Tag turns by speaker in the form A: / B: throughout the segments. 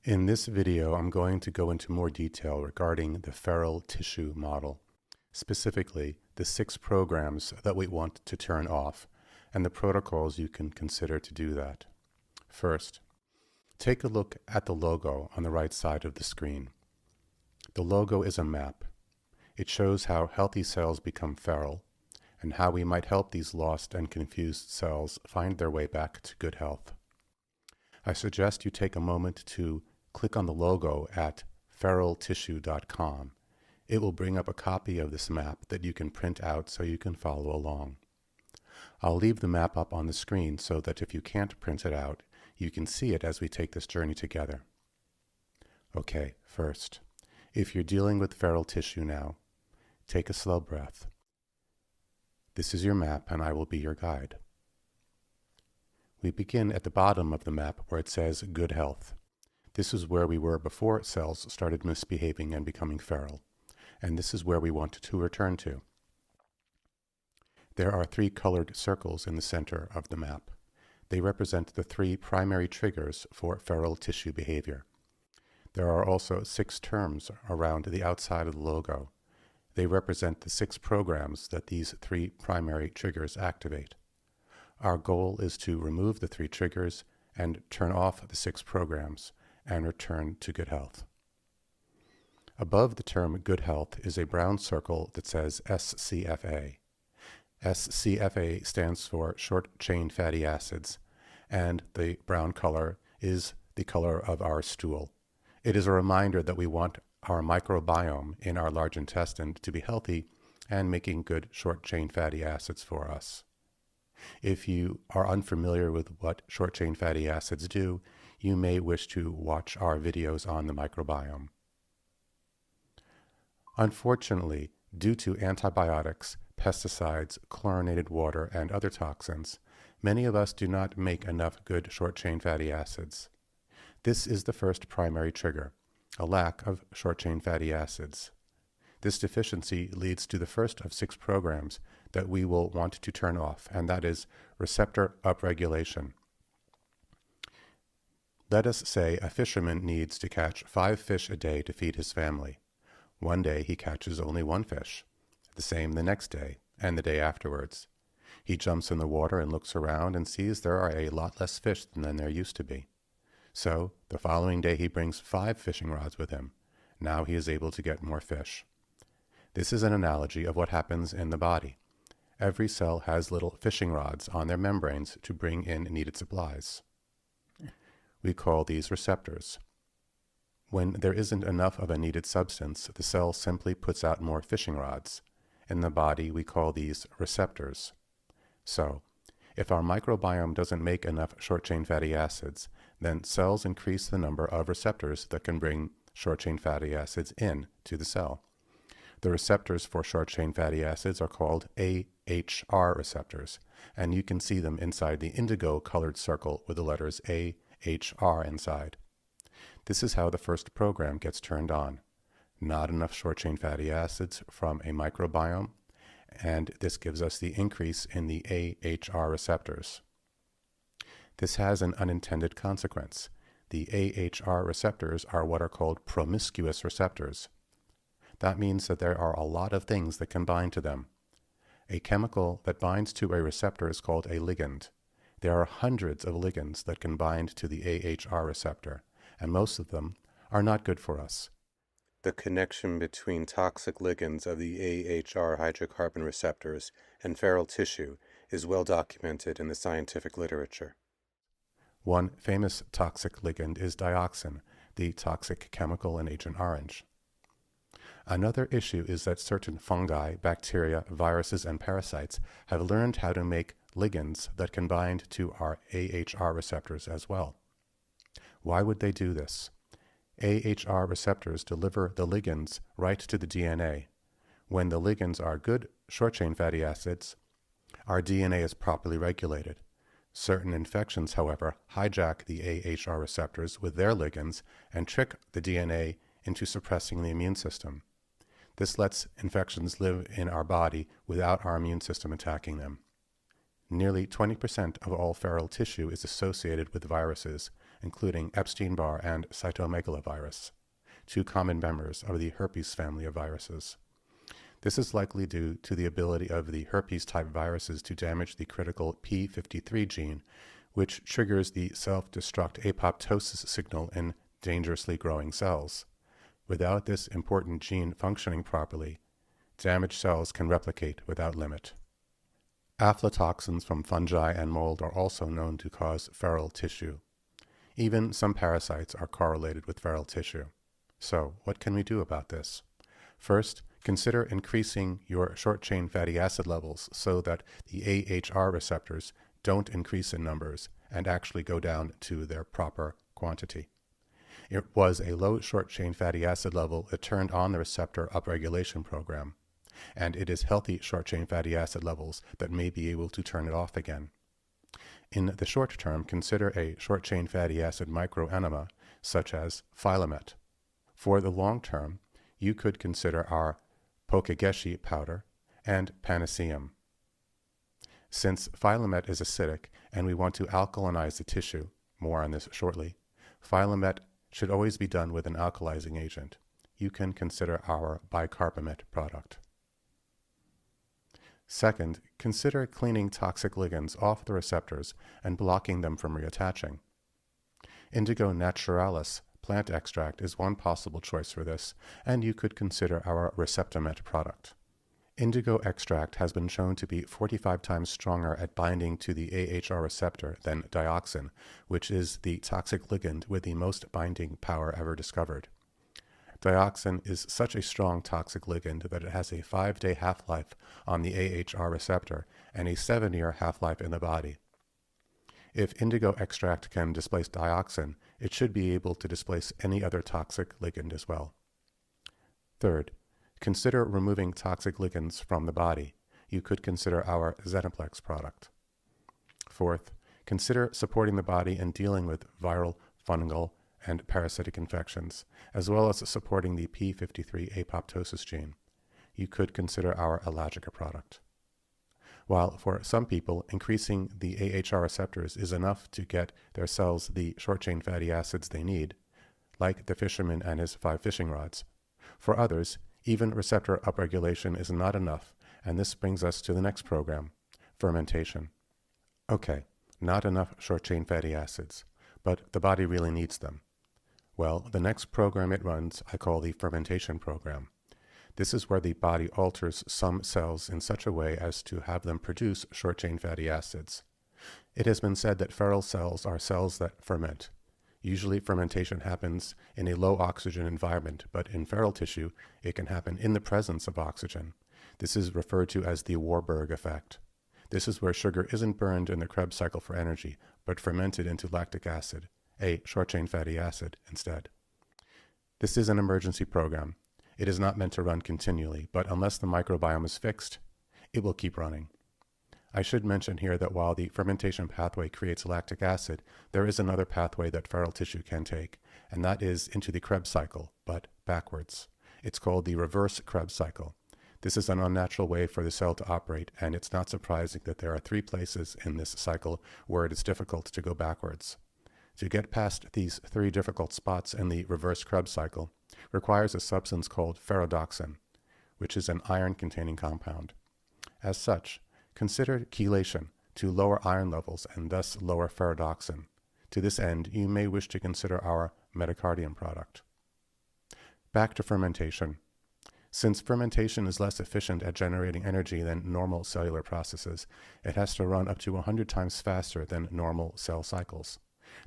A: In this video, I'm going to go into more detail regarding the feral tissue model, specifically the 6 programs that we want to turn off and the protocols you can consider to do that. First, take a look at the logo on the right side of the screen. The logo is a map. It shows how healthy cells become feral and how we might help these lost and confused cells find their way back to good health. I suggest you take a moment to click on the logo at feraltissue.com. It will bring up a copy of this map that you can print out so you can follow along. I'll leave the map up on the screen so that if you can't print it out, you can see it as we take this journey together. Okay, first, if you're dealing with feral tissue now, take a slow breath. This is your map and I will be your guide. We begin at the bottom of the map where it says good health. This is where we were before cells started misbehaving and becoming feral, and this is where we want to return to. There are 3 colored circles in the center of the map. They represent the 3 primary triggers for feral tissue behavior. There are also 6 terms around the outside of the logo. They represent the 6 programs that these 3 primary triggers activate. Our goal is to remove the 3 triggers and turn off the 6 programs and return to good health. Above the term good health is a brown circle that says SCFA. SCFA stands for short-chain fatty acids, and the brown color is the color of our stool. It is a reminder that we want our microbiome in our large intestine to be healthy and making good short-chain fatty acids for us. If you are unfamiliar with what short-chain fatty acids do, you may wish to watch our videos on the microbiome. Unfortunately, due to antibiotics, pesticides, chlorinated water, and other toxins, many of us do not make enough good short-chain fatty acids. This is the first primary trigger, a lack of short-chain fatty acids. This deficiency leads to the first of 6 programs that we will want to turn off, and that is receptor upregulation. Let us say a fisherman needs to catch 5 fish a day to feed his family. One day he catches only 1 fish, the same the next day and the day afterwards. He jumps in the water and looks around and sees there are a lot less fish than there used to be. So the following day he brings 5 fishing rods with him. Now he is able to get more fish. This is an analogy of what happens in the body. Every cell has little fishing rods on their membranes to bring in needed supplies. We call these receptors. When there isn't enough of a needed substance, the cell simply puts out more fishing rods. In the body, we call these receptors. So, if our microbiome doesn't make enough short-chain fatty acids, then cells increase the number of receptors that can bring short-chain fatty acids in to the cell. The receptors for short-chain fatty acids are called AHR receptors, and you can see them inside the indigo-colored circle with the letters AHR inside. This is how the first program gets turned on. Not enough short-chain fatty acids from a microbiome, and this gives us the increase in the AHR receptors. This has an unintended consequence. The AHR receptors are what are called promiscuous receptors. That means that there are a lot of things that can bind to them. A chemical that binds to a receptor is called a ligand. There are hundreds of ligands that can bind to the AHR receptor, and most of them are not good for us. The connection between toxic ligands of the AHR hydrocarbon receptors and feral tissue is well documented in the scientific literature. One famous toxic ligand is dioxin, the toxic chemical in Agent Orange. Another issue is that certain fungi, bacteria, viruses, and parasites have learned how to make ligands that can bind to our AHR receptors as well. Why would they do this? AHR receptors deliver the ligands right to the DNA. When the ligands are good short-chain fatty acids, our DNA is properly regulated. Certain infections, however, hijack the AHR receptors with their ligands and trick the DNA into suppressing the immune system. This lets infections live in our body without our immune system attacking them. Nearly 20% of all feral tissue is associated with viruses, including Epstein-Barr and cytomegalovirus, two common members of the herpes family of viruses. This is likely due to the ability of the herpes-type viruses to damage the critical p53 gene, which triggers the self-destruct apoptosis signal in dangerously growing cells. Without this important gene functioning properly, damaged cells can replicate without limit. Aflatoxins from fungi and mold are also known to cause feral tissue. Even some parasites are correlated with feral tissue. So, what can we do about this? First, consider increasing your short-chain fatty acid levels so that the AHR receptors don't increase in numbers and actually go down to their proper quantity. It was a low short-chain fatty acid level that turned on the receptor upregulation program, and it is healthy short-chain fatty acid levels that may be able to turn it off again. In the short term, consider a short-chain fatty acid microenema such as Filamet. For the long term, you could consider our Pokageshi powder and Panaceum. Since Filamet is acidic and we want to alkalinize the tissue, more on this shortly, Filamet should always be done with an alkalizing agent. You can consider our Bicarbamet product. Second, consider cleaning toxic ligands off the receptors and blocking them from reattaching. Indigo naturalis plant extract is one possible choice for this, and you could consider our Receptamet product. Indigo extract has been shown to be 45 times stronger at binding to the AHR receptor than dioxin, which is the toxic ligand with the most binding power ever discovered. Dioxin is such a strong toxic ligand that it has a 5-day half-life on the AHR receptor and a 7-year half-life in the body. If indigo extract can displace dioxin, it should be able to displace any other toxic ligand as well. Third, consider removing toxic ligands from the body. You could consider our Zenaplex product. Fourth, consider supporting the body in dealing with viral, fungal, and parasitic infections, as well as supporting the p53 apoptosis gene. You could consider our Allergica product. While for some people, increasing the AHR receptors is enough to get their cells the short-chain fatty acids they need, like the fisherman and his 5 fishing rods. For others, even receptor upregulation is not enough, and this brings us to the next program, fermentation. Okay, not enough short-chain fatty acids, but the body really needs them. Well, the next program it runs I call the fermentation program. This is where the body alters some cells in such a way as to have them produce short-chain fatty acids. It has been said that feral cells are cells that ferment. Usually fermentation happens in a low oxygen environment, but in feral tissue, it can happen in the presence of oxygen. This is referred to as the Warburg effect. This is where sugar isn't burned in the Krebs cycle for energy, but fermented into lactic acid, a short-chain fatty acid, instead. This is an emergency program. It is not meant to run continually, but unless the microbiome is fixed, it will keep running. I should mention here that while the fermentation pathway creates lactic acid, there is another pathway that feral tissue can take, and that is into the Krebs cycle, but backwards. It's called the reverse Krebs cycle. This is an unnatural way for the cell to operate, and it's not surprising that there are 3 places in this cycle where it is difficult to go backwards. To get past these 3 difficult spots in the reverse Krebs cycle requires a substance called ferredoxin, which is an iron-containing compound. As such, consider chelation to lower iron levels and thus lower ferredoxin. To this end, you may wish to consider our metacardium product. Back to fermentation. Since fermentation is less efficient at generating energy than normal cellular processes, it has to run up to 100 times faster than normal cell cycles.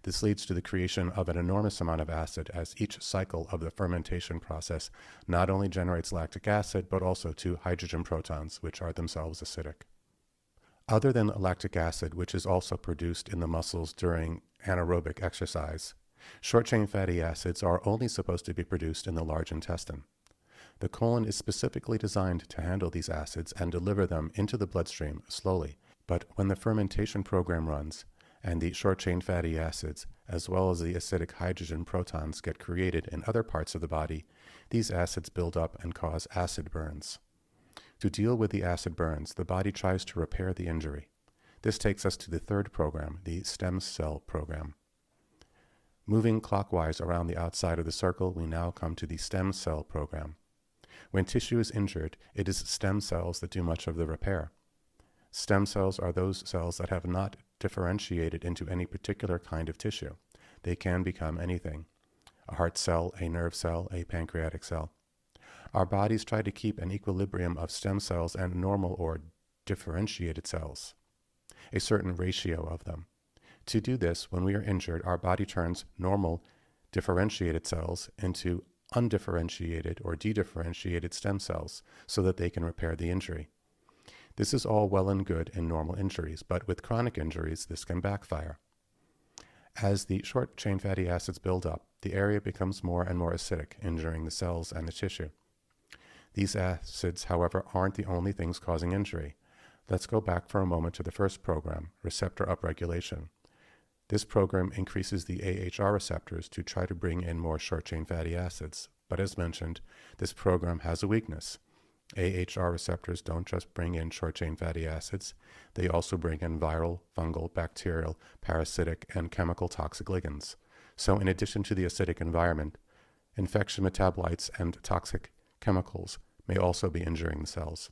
A: This leads to the creation of an enormous amount of acid, as each cycle of the fermentation process not only generates lactic acid, but also 2 hydrogen protons, which are themselves acidic. Other than lactic acid, which is also produced in the muscles during anaerobic exercise, short-chain fatty acids are only supposed to be produced in the large intestine. The colon is specifically designed to handle these acids and deliver them into the bloodstream slowly, but when the fermentation program runs, and the short-chain fatty acids, as well as the acidic hydrogen protons, get created in other parts of the body, these acids build up and cause acid burns. To deal with the acid burns, the body tries to repair the injury. This takes us to the 3rd program, the stem cell program. Moving clockwise around the outside of the circle, we now come to the stem cell program. When tissue is injured, it is stem cells that do much of the repair. Stem cells are those cells that have not differentiated into any particular kind of tissue. They can become anything: a heart cell, a nerve cell, a pancreatic cell. Our bodies try to keep an equilibrium of stem cells and normal or differentiated cells, a certain ratio of them. To do this, when we are injured, our body turns normal differentiated cells into undifferentiated or dedifferentiated stem cells so that they can repair the injury. This is all well and good in normal injuries, but with chronic injuries, this can backfire. As the short-chain fatty acids build up, the area becomes more and more acidic, injuring the cells and the tissue. These acids, however, aren't the only things causing injury. Let's go back for a moment to the first program, receptor upregulation. This program increases the AHR receptors to try to bring in more short-chain fatty acids. But as mentioned, this program has a weakness. AHR receptors don't just bring in short-chain fatty acids, they also bring in viral, fungal, bacterial, parasitic, and chemical toxic ligands. So in addition to the acidic environment, infection metabolites and toxic chemicals may also be injuring the cells.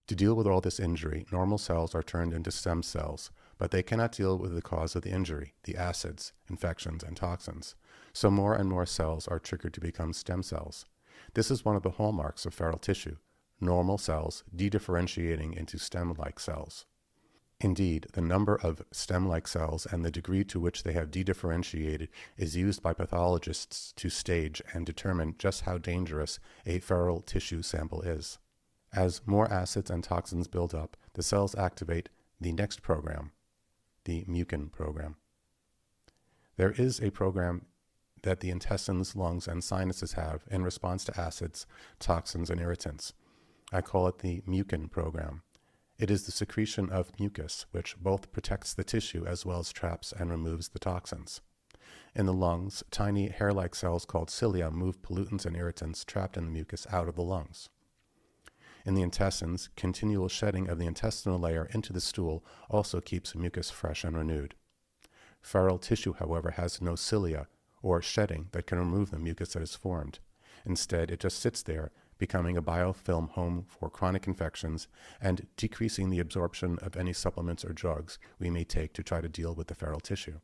A: To deal with all this injury, normal cells are turned into stem cells, but they cannot deal with the cause of the injury, the acids, infections, and toxins. So more and more cells are triggered to become stem cells. This is one of the hallmarks of feral tissue, normal cells dedifferentiating into stem-like cells. Indeed, the number of stem-like cells and the degree to which they have dedifferentiated is used by pathologists to stage and determine just how dangerous a feral tissue sample is. As more acids and toxins build up, the cells activate the next program, the mucin program. There is a program that the intestines, lungs, and sinuses have in response to acids, toxins, and irritants. I call it the mucin program. It is the secretion of mucus, which both protects the tissue as well as traps and removes the toxins. In the lungs, tiny hair-like cells called cilia move pollutants and irritants trapped in the mucus out of the lungs. In the intestines, continual shedding of the intestinal layer into the stool also keeps mucus fresh and renewed. Feral tissue, however, has no cilia or shedding that can remove the mucus that is formed. Instead, it just sits there, becoming a biofilm home for chronic infections and decreasing the absorption of any supplements or drugs we may take to try to deal with the feral tissue.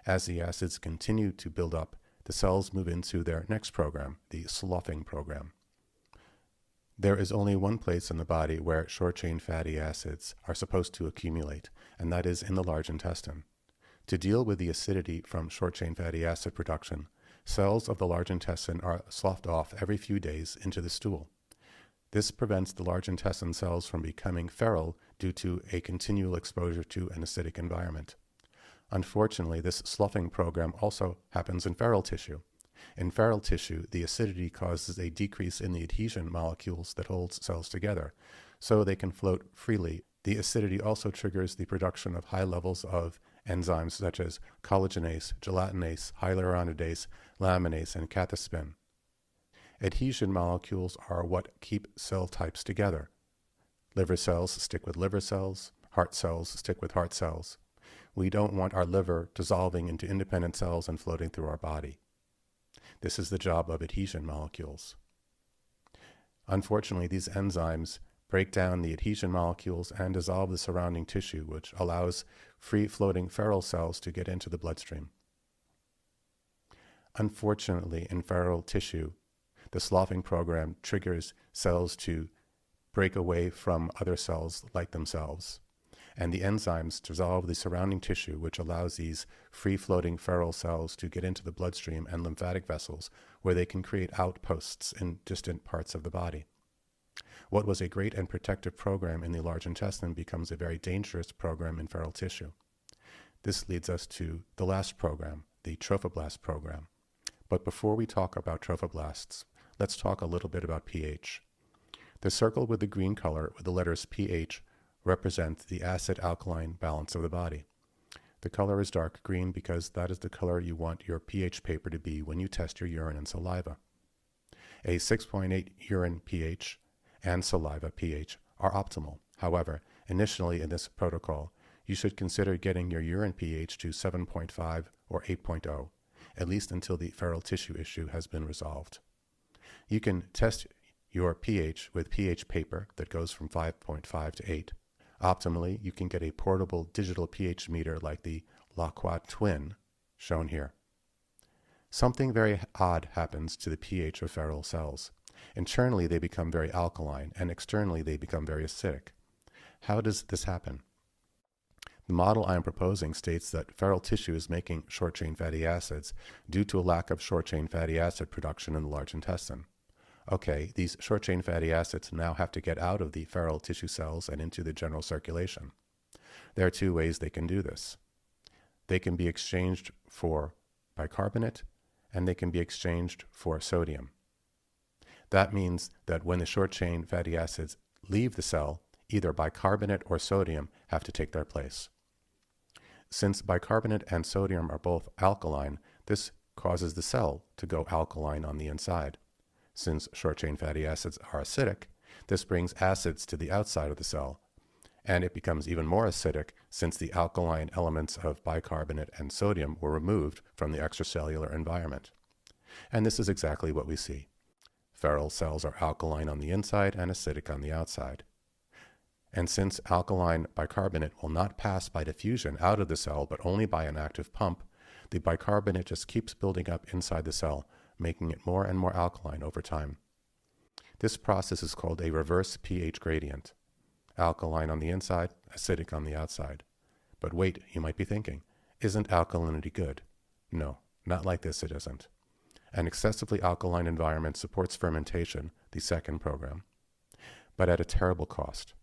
A: As the acids continue to build up, the cells move into their next program, the sloughing program. There is only one place in the body where short-chain fatty acids are supposed to accumulate, and that is in the large intestine. To deal with the acidity from short-chain fatty acid production, cells of the large intestine are sloughed off every few days into the stool. This prevents the large intestine cells from becoming feral due to a continual exposure to an acidic environment. Unfortunately, this sloughing program also happens in feral tissue. In feral tissue, the acidity causes a decrease in the adhesion molecules that hold cells together, so they can float freely. The acidity also triggers the production of high levels of enzymes such as collagenase, gelatinase, hyaluronidase, laminase, and cathispin. Adhesion molecules are what keep cell types together. Liver cells stick with liver cells, heart cells stick with heart cells. We don't want our liver dissolving into independent cells and floating through our body. This is the job of adhesion molecules. Unfortunately, these enzymes break down the adhesion molecules and dissolve the surrounding tissue, which allows free-floating feral cells to get into the bloodstream. Unfortunately, in feral tissue, the sloughing program triggers cells to break away from other cells like themselves, and the enzymes dissolve the surrounding tissue, which allows these free-floating feral cells to get into the bloodstream and lymphatic vessels, where they can create outposts in distant parts of the body. What was a great and protective program in the large intestine becomes a very dangerous program in feral tissue. This leads us to the last program, the trophoblast program. But before we talk about trophoblasts, let's talk a little bit about pH. The circle with the green color with the letters pH represents the acid-alkaline balance of the body. The color is dark green because that is the color you want your pH paper to be when you test your urine and saliva. A 6.8 urine pH and saliva pH are optimal. However, initially in this protocol, you should consider getting your urine pH to 7.5 or 8.0, at least until the feral tissue issue has been resolved. You can test your pH with pH paper that goes from 5.5 to 8. Optimally, you can get a portable digital pH meter like the Laqua Twin, shown here. Something very odd happens to the pH of feral cells. Internally, they become very alkaline, and externally, they become very acidic. How does this happen? The model I am proposing states that feral tissue is making short-chain fatty acids due to a lack of short-chain fatty acid production in the large intestine. Okay, these short-chain fatty acids now have to get out of the feral tissue cells and into the general circulation. There are two ways they can do this. They can be exchanged for bicarbonate, and they can be exchanged for sodium. That means that when the short-chain fatty acids leave the cell, either bicarbonate or sodium have to take their place. Since bicarbonate and sodium are both alkaline, this causes the cell to go alkaline on the inside. Since short-chain fatty acids are acidic, this brings acids to the outside of the cell, and it becomes even more acidic since the alkaline elements of bicarbonate and sodium were removed from the extracellular environment. And this is exactly what we see. Feral cells are alkaline on the inside and acidic on the outside. And since alkaline bicarbonate will not pass by diffusion out of the cell but only by an active pump, the bicarbonate just keeps building up inside the cell, making it more and more alkaline over time. This process is called a reverse pH gradient. Alkaline on the inside, acidic on the outside. But wait, you might be thinking, isn't alkalinity good? No, not like this it isn't. An excessively alkaline environment supports fermentation, the second program, but at a terrible cost.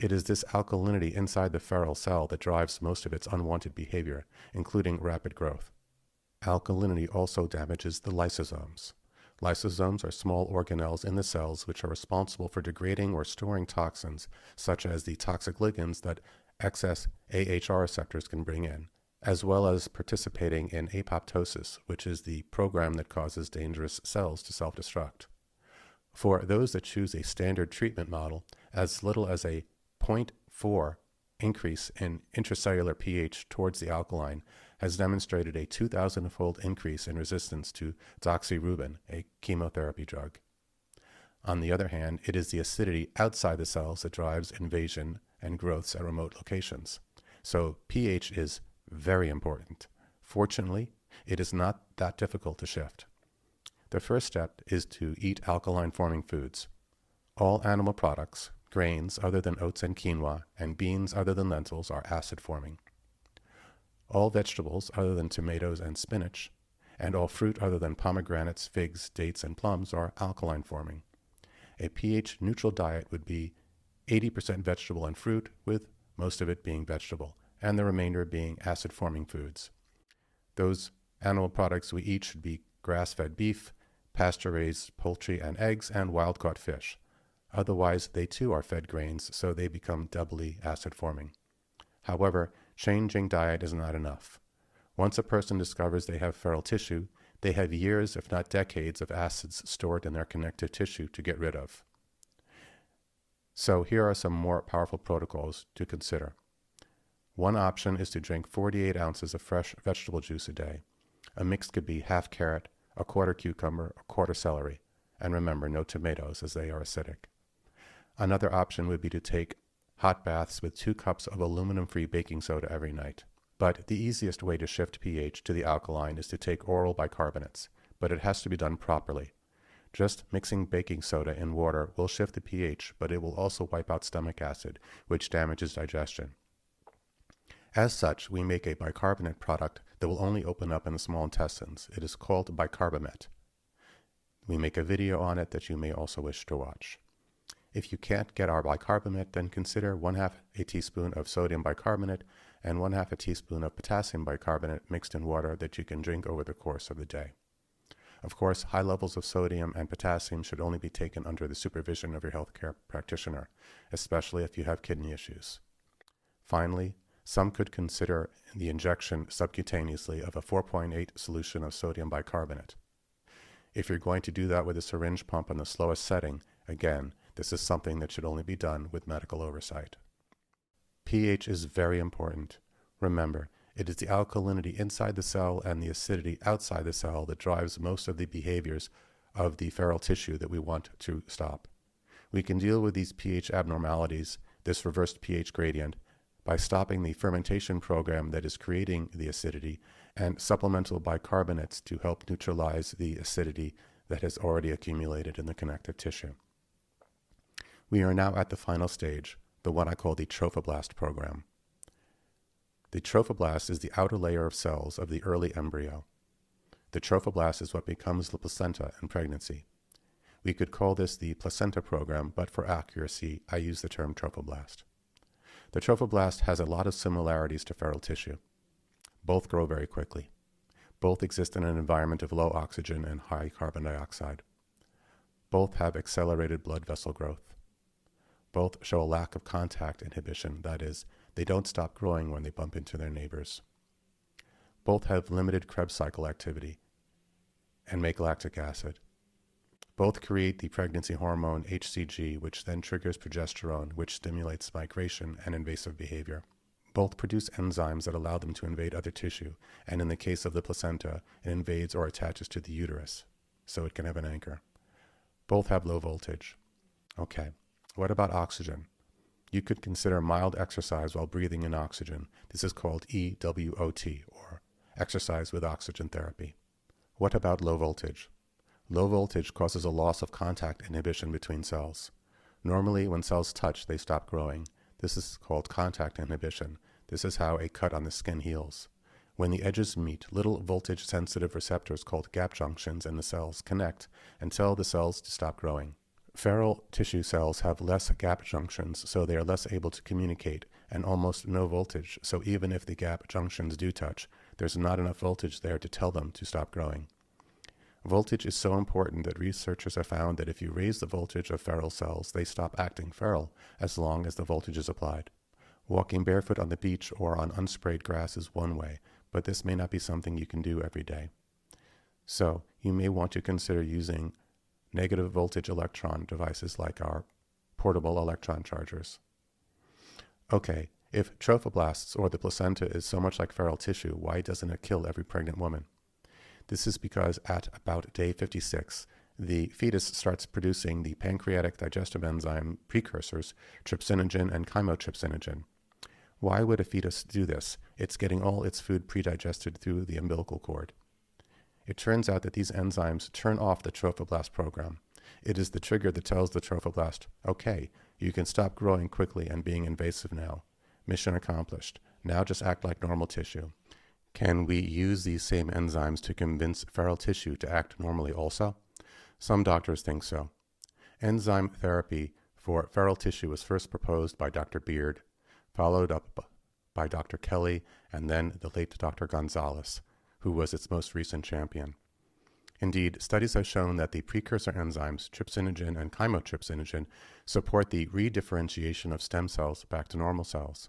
A: It is this alkalinity inside the feral cell that drives most of its unwanted behavior, including rapid growth. Alkalinity also damages the lysosomes. Lysosomes are small organelles in the cells which are responsible for degrading or storing toxins, such as the toxic ligands that excess AHR receptors can bring in, as well as participating in apoptosis, which is the program that causes dangerous cells to self-destruct. For those that choose a standard treatment model, as little as a 0.4 increase in intracellular pH towards the alkaline has demonstrated a 2,000-fold increase in resistance to doxorubicin, a chemotherapy drug. On the other hand, it is the acidity outside the cells that drives invasion and growths at remote locations. So pH is very important. Fortunately, it is not that difficult to shift. The first step is to eat alkaline-forming foods. All animal products, grains other than oats and quinoa, and beans other than lentils are acid-forming. All vegetables other than tomatoes and spinach, and all fruit other than pomegranates, figs, dates, and plums are alkaline-forming. A pH-neutral diet would be 80% vegetable and fruit, with most of it being vegetable, and the remainder being acid-forming foods. Those animal products we eat should be grass-fed beef, pasture-raised poultry and eggs, and wild-caught fish. Otherwise, they too are fed grains, so they become doubly acid-forming. However, changing diet is not enough. Once a person discovers they have feral tissue, they have years, if not decades, of acids stored in their connective tissue to get rid of. So here are some more powerful protocols to consider. One option is to drink 48 ounces of fresh vegetable juice a day. A mix could be half carrot, a quarter cucumber, a quarter celery, and remember, no tomatoes as they are acidic. Another option would be to take hot baths with 2 cups of aluminum-free baking soda every night. But the easiest way to shift pH to the alkaline is to take oral bicarbonates, but it has to be done properly. Just mixing baking soda in water will shift the pH, but it will also wipe out stomach acid, which damages digestion. As such, we make a bicarbonate product that will only open up in the small intestines. It is called Bicarbomet. We make a video on it that you may also wish to watch. If you can't get our bicarbonate, then consider 1/2 a teaspoon of sodium bicarbonate and 1/2 a teaspoon of potassium bicarbonate mixed in water that you can drink over the course of the day. Of course, high levels of sodium and potassium should only be taken under the supervision of your healthcare practitioner, especially if you have kidney issues. Finally, some could consider the injection subcutaneously of a 4.8 solution of sodium bicarbonate. If you're going to do that with a syringe pump in the slowest setting, again, this is something that should only be done with medical oversight. pH is very important. Remember, it is the alkalinity inside the cell and the acidity outside the cell that drives most of the behaviors of the feral tissue that we want to stop. We can deal with these pH abnormalities, this reversed pH gradient, by stopping the fermentation program that is creating the acidity and supplemental bicarbonates to help neutralize the acidity that has already accumulated in the connective tissue. We are now at the final stage, the one I call the trophoblast program. The trophoblast is the outer layer of cells of the early embryo. The trophoblast is what becomes the placenta in pregnancy. We could call this the placenta program, but for accuracy, I use the term trophoblast. The trophoblast has a lot of similarities to feral tissue. Both grow very quickly. Both exist in an environment of low oxygen and high carbon dioxide. Both have accelerated blood vessel growth. Both show a lack of contact inhibition, that is, they don't stop growing when they bump into their neighbors. Both have limited Krebs cycle activity and make lactic acid. Both create the pregnancy hormone HCG, which then triggers progesterone, which stimulates migration and invasive behavior. Both produce enzymes that allow them to invade other tissue, and in the case of the placenta, it invades or attaches to the uterus, so it can have an anchor. Both have low voltage. Okay, what about oxygen? You could consider mild exercise while breathing in oxygen. This is called EWOT, or exercise with oxygen therapy. What about low voltage? Low voltage causes a loss of contact inhibition between cells. Normally, when cells touch, they stop growing. This is called contact inhibition. This is how a cut on the skin heals. When the edges meet, little voltage-sensitive receptors called gap junctions in the cells connect and tell the cells to stop growing. Feral tissue cells have less gap junctions, so they are less able to communicate, and almost no voltage, so even if the gap junctions do touch, there's not enough voltage there to tell them to stop growing. Voltage is so important that researchers have found that if you raise the voltage of feral cells, they stop acting feral as long as the voltage is applied. Walking barefoot on the beach or on unsprayed grass is one way, but this may not be something you can do every day. So, you may want to consider using negative voltage electron devices like our portable electron chargers. Okay, if trophoblasts or the placenta is so much like feral tissue, why doesn't it kill every pregnant woman? This is because at about day 56, the fetus starts producing the pancreatic digestive enzyme precursors, trypsinogen and chymotrypsinogen. Why would a fetus do this? It's getting all its food pre-digested through the umbilical cord. It turns out that these enzymes turn off the trophoblast program. It is the trigger that tells the trophoblast, okay, you can stop growing quickly and being invasive now. Mission accomplished. Now just act like normal tissue. Can we use these same enzymes to convince feral tissue to act normally also? Some doctors think so. Enzyme therapy for feral tissue was first proposed by Dr. Beard, followed up by Dr. Kelly, and then the late Dr. Gonzalez, who was its most recent champion. Indeed, studies have shown that the precursor enzymes, trypsinogen and chymotrypsinogen, support the redifferentiation of stem cells back to normal cells.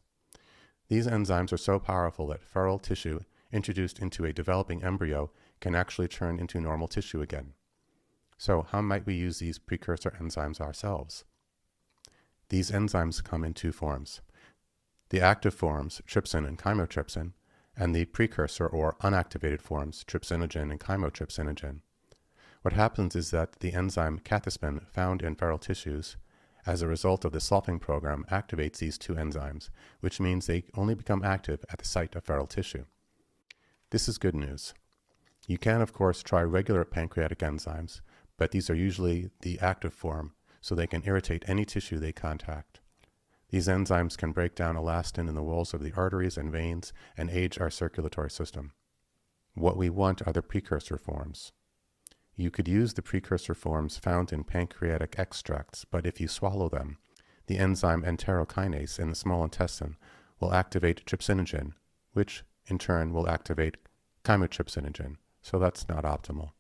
A: These enzymes are so powerful that feral tissue introduced into a developing embryo can actually turn into normal tissue again. So how might we use these precursor enzymes ourselves? These enzymes come in two forms. The active forms, trypsin and chymotrypsin, and the precursor or unactivated forms, trypsinogen and chymotrypsinogen. What happens is that the enzyme cathepsin found in feral tissues, as a result of the sloughing program, activates these two enzymes, which means they only become active at the site of feral tissue. This is good news. You can, of course, try regular pancreatic enzymes, but these are usually the active form, so they can irritate any tissue they contact. These enzymes can break down elastin in the walls of the arteries and veins and age our circulatory system. What we want are the precursor forms. You could use the precursor forms found in pancreatic extracts, but if you swallow them, the enzyme enterokinase in the small intestine will activate trypsinogen, which in turn will activate chymotrypsinogen, so that's not optimal.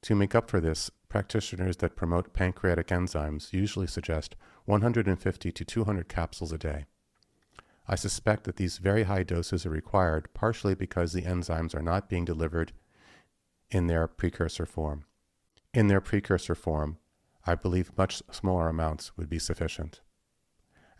A: To make up for this, practitioners that promote pancreatic enzymes usually suggest 150 to 200 capsules a day. I suspect that these very high doses are required partially because the enzymes are not being delivered in their precursor form. In their precursor form, I believe much smaller amounts would be sufficient.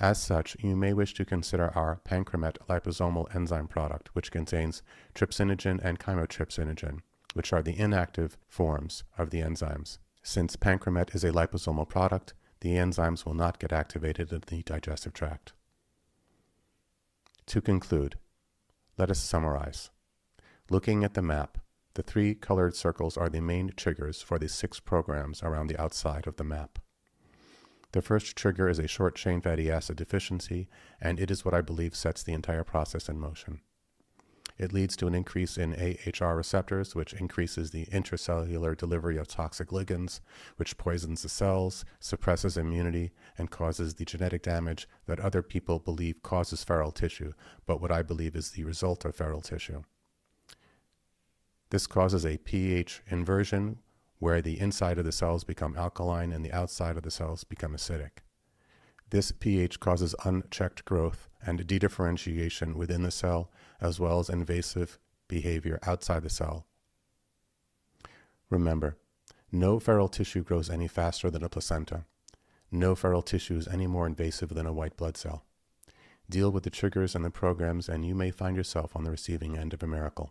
A: As such, you may wish to consider our Pancremet liposomal enzyme product, which contains trypsinogen and chymotrypsinogen, which are the inactive forms of the enzymes. Since Pancremet is a liposomal product, the enzymes will not get activated in the digestive tract. To conclude, let us summarize. Looking at the map, the 3 colored circles are the main triggers for the 6 programs around the outside of the map. The first trigger is a short-chain fatty acid deficiency, and it is what I believe sets the entire process in motion. It leads to an increase in AHR receptors, which increases the intracellular delivery of toxic ligands, which poisons the cells, suppresses immunity, and causes the genetic damage that other people believe causes feral tissue, but what I believe is the result of feral tissue. This causes a pH inversion, where the inside of the cells become alkaline and the outside of the cells become acidic. This pH causes unchecked growth and dedifferentiation within the cell, as well as invasive behavior outside the cell. Remember, no feral tissue grows any faster than a placenta. No feral tissue is any more invasive than a white blood cell. Deal with the triggers and the programs, and you may find yourself on the receiving end of a miracle.